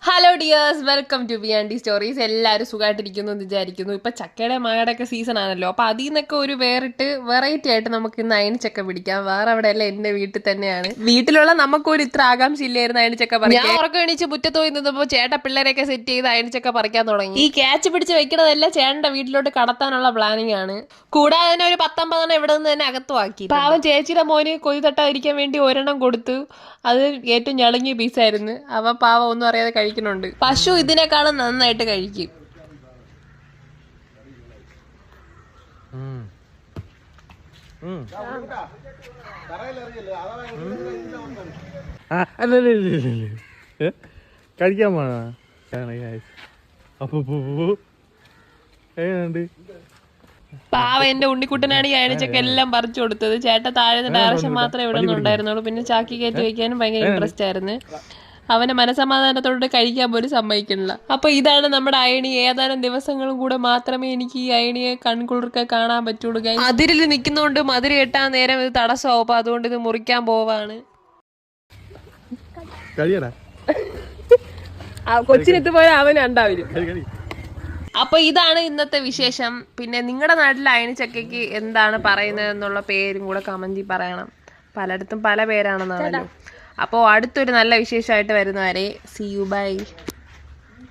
Hello dears, welcome to B stories. എല്ലാവരും സുഖമായിട്ടിരിക്കുന്നു എന്ന് വിചാരിക്കുന്നു. ഇപ്പം ചക്കയുടെ മാങ്ങയുടെ ഒക്കെ സീസൺ ആണല്ലോ. അപ്പോൾ അതിൽ നിന്നൊക്കെ ഒരു വെറൈറ്റി ആയിട്ട് നമുക്ക് ഇന്ന് അയണിച്ചക്ക പിടിക്കാം. വേറെ എവിടെയല്ല, എൻ്റെ വീട്ടിൽ തന്നെയാണ്. വീട്ടിലുള്ള നമുക്കൊരു ഇത്ര ആകാംക്ഷ ഇല്ലായിരുന്നു അയണിച്ചക്ക പറിക്കാൻ. ഞാൻ ഉറക്കം എണീച്ച് മുറ്റത്ത് പോയി നിന്നപ്പോൾ ചേട്ട പിള്ളേരെയൊക്കെ സെറ്റ് ചെയ്ത് അയണിച്ചക്ക പറിക്കാൻ തുടങ്ങി. ഈ ക്യാച്ച് പിടിച്ച് വെക്കണതെല്ലാം ചേട്ടൻ്റെ വീട്ടിലോട്ട് കടത്താനുള്ള പ്ലാനിങ് ആണ്. കൂടാതെ തന്നെ ഒരു 19 ഇവിടെ നിന്ന് തന്നെ അകത്തുമാക്കി. പാവം ചേച്ചിയുടെ മോന് കൊതി തട്ടാതിരിക്കാൻ വേണ്ടി ഒരെണ്ണം കൊടുത്തു. അത് ഏറ്റവും ഞളങ്ങിയ പീസായിരുന്നു. അവ പാവം ഒന്നും അറിയാതെ കഴിക്കുന്നുണ്ട്. പശു ഇതിനേക്കാളും നന്നായിട്ട് കഴിക്കും. കഴിക്കാൻ പാവ എന്റെ ഉണ്ണിക്കുട്ടനാണ് ഈ അയണിച്ചൊക്കെ എല്ലാം പറിച്ചു കൊടുത്തത്. ചേട്ട താഴെ ഡയറക്ഷൻ മാത്രമേ ഇവിടെ ഒന്നും ഉണ്ടായിരുന്നുള്ളൂ. പിന്നെ ചാക്കി കയറ്റി വയ്ക്കാനും ഭയങ്കര ഇൻട്രസ്റ്റ് ആയിരുന്നു. അവന്റെ മനസമാധാനത്തോടെ കഴിക്കാൻ പോലും സമ്മതിക്കണില്ല. അപ്പൊ ഇതാണ് നമ്മുടെ അയണി. ഏതാനും ദിവസങ്ങളും കൂടെ മാത്രമേ എനിക്ക് ഈ അയണിയെ കൺകുളിർക്കെ കാണാൻ പറ്റുള്ളൂ. അതിരിൽ നിൽക്കുന്നതുകൊണ്ട് മതിരി കെട്ടാൻ നേരം ഇത് തടസ്സമാവും. അപ്പൊ അതുകൊണ്ട് ഇത് മുറിക്കാൻ പോവാണ്. കൊച്ചിനെത്ത് പോയാൽ അവൻ ഉണ്ടാവില്ല. അപ്പൊ ഇതാണ് ഇന്നത്തെ വിശേഷം. പിന്നെ നിങ്ങളുടെ നാട്ടിലെ അയണിച്ചക്കയ്ക്ക് എന്താണ് പറയുന്നത് എന്നുള്ള പേരും കൂടെ കമന്റിൽ പറയണം. പലയിടത്തും പല പേരാണെന്നാണല്ലോ. അപ്പോൾ അടുത്തൊരു നല്ല വിശേഷമായിട്ട് വരുന്നവരെ, സീ യു, ബൈ.